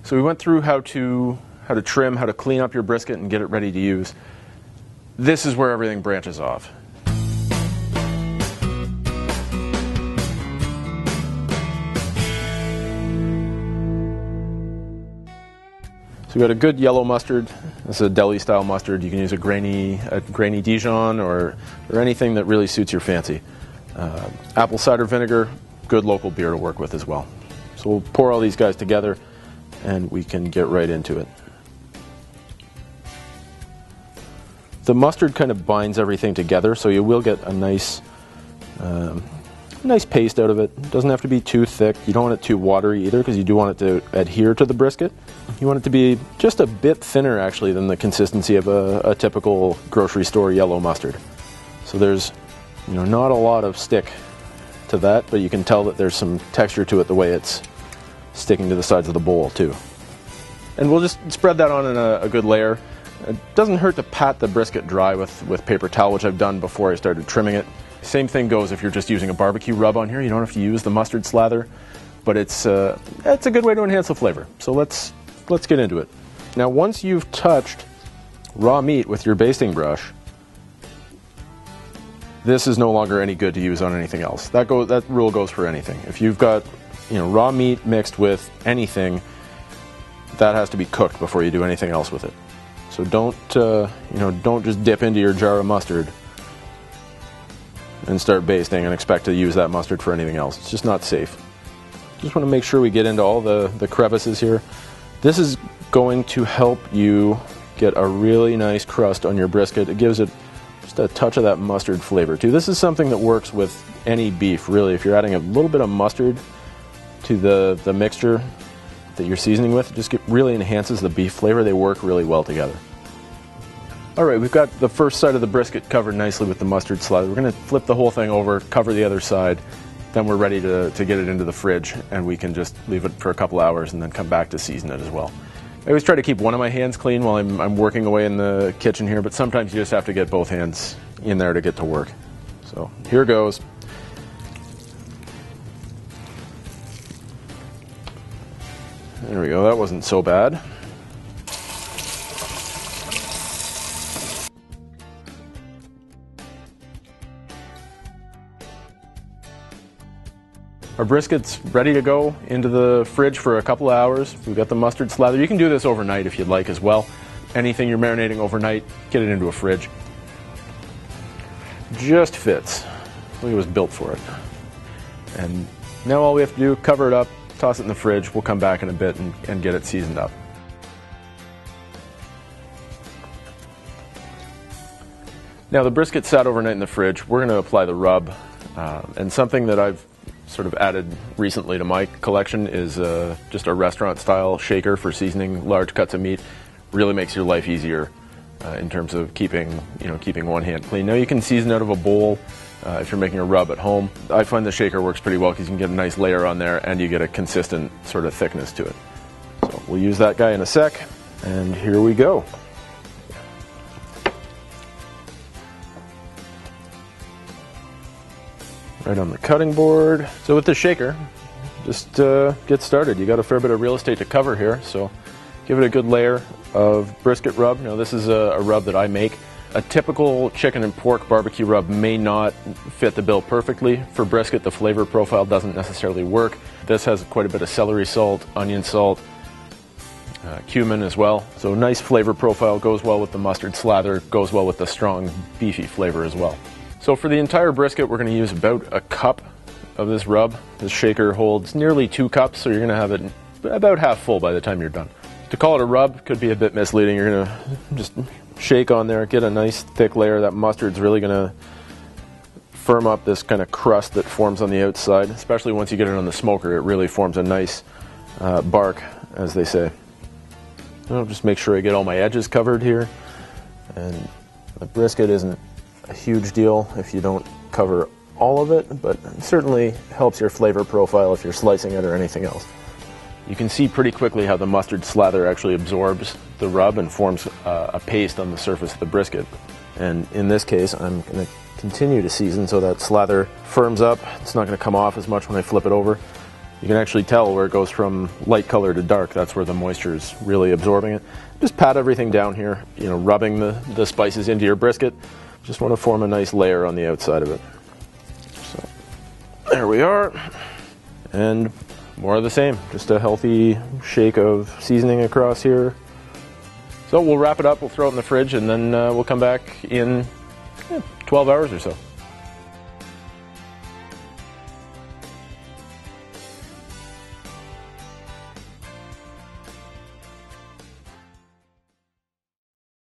So we went through how to trim, how to clean up your brisket and get it ready to use. This is where everything branches off. So we got a good yellow mustard. This is a deli style mustard. You can use a grainy Dijon or anything that really suits your fancy. Apple cider vinegar, good local beer to work with as well. So we'll pour all these guys together and we can get right into it. The mustard kind of binds everything together, so you will get a nice paste out of it. It doesn't have to be too thick. You don't want it too watery either, because you do want it to adhere to the brisket. You want it to be just a bit thinner actually than the consistency of a typical grocery store yellow mustard. So there's not a lot of stick to that, but you can tell that there's some texture to it the way it's sticking to the sides of the bowl too. And we'll just spread that on in a good layer. It doesn't hurt to pat the brisket dry with paper towel, which I've done before I started trimming it. Same thing goes if you're just using a barbecue rub on here. You don't have to use the mustard slather, but it's a good way to enhance the flavor. So let's get into it. Now, once you've touched raw meat with your basting brush, this is no longer any good to use on anything else. That rule goes for anything. If you've got raw meat mixed with anything, that has to be cooked before you do anything else with it. So don't just dip into your jar of mustard and start basting and expect to use that mustard for anything else. It's just not safe. Just want to make sure we get into all the crevices here. This is going to help you get a really nice crust on your brisket. It gives it just a touch of that mustard flavor too. This is something that works with any beef, really. If you're adding a little bit of mustard to the mixture that you're seasoning with, it just really enhances the beef flavor. They work really well together. All right, we've got the first side of the brisket covered nicely with the mustard slather. We're going to flip the whole thing over, cover the other side, then we're ready to get it into the fridge, and we can just leave it for a couple hours and then come back to season it as well. I always try to keep one of my hands clean while I'm working away in the kitchen here, but sometimes you just have to get both hands in there to get to work. So here goes. There we go, that wasn't so bad. Our brisket's ready to go into the fridge for a couple of hours. We've got the mustard slather. You can do this overnight if you'd like as well. Anything you're marinating overnight, get it into a fridge. Just fits. Like it was built for it. And now all we have to do, cover it up, toss it in the fridge. We'll come back in a bit and get it seasoned up. Now the brisket sat overnight in the fridge. We're going to apply the rub. And something that I've sort of added recently to my collection is just a restaurant style shaker for seasoning large cuts of meat. Really makes your life easier in terms of keeping one hand clean. Now you can season out of a bowl if you're making a rub at home. I find the shaker works pretty well because you can get a nice layer on there and you get a consistent sort of thickness to it. So we'll use that guy in a sec, and here we go. Right on the cutting board. So with the shaker, just get started. You got a fair bit of real estate to cover here, so give it a good layer of brisket rub. Now this is a rub that I make. A typical chicken and pork barbecue rub may not fit the bill perfectly. For brisket, the flavor profile doesn't necessarily work. This has quite a bit of celery salt, onion salt, cumin as well. So nice flavor profile, goes well with the mustard slather, goes well with the strong beefy flavor as well. So for the entire brisket, we're going to use about a cup of this rub. This shaker holds nearly 2 cups, so you're going to have it about half full by the time you're done. To call it a rub could be a bit misleading. You're going to just shake on there, get a nice thick layer. That mustard's really going to firm up this kind of crust that forms on the outside, especially once you get it on the smoker. It really forms a nice bark, as they say. I'll just make sure I get all my edges covered here. And the brisket isn't a huge deal if you don't cover all of it, but it certainly helps your flavor profile if you're slicing it or anything else. You can see pretty quickly how the mustard slather actually absorbs the rub and forms a paste on the surface of the brisket. And in this case, I'm going to continue to season so that slather firms up. It's not going to come off as much when I flip it over. You can actually tell where it goes from light color to dark. That's where the moisture is really absorbing it. Just pat everything down here, you know, rubbing the spices into your brisket. Just want to form a nice layer on the outside of it. So there we are. And more of the same, just a healthy shake of seasoning across here. So we'll wrap it up, we'll throw it in the fridge, and then we'll come back in 12 hours or so.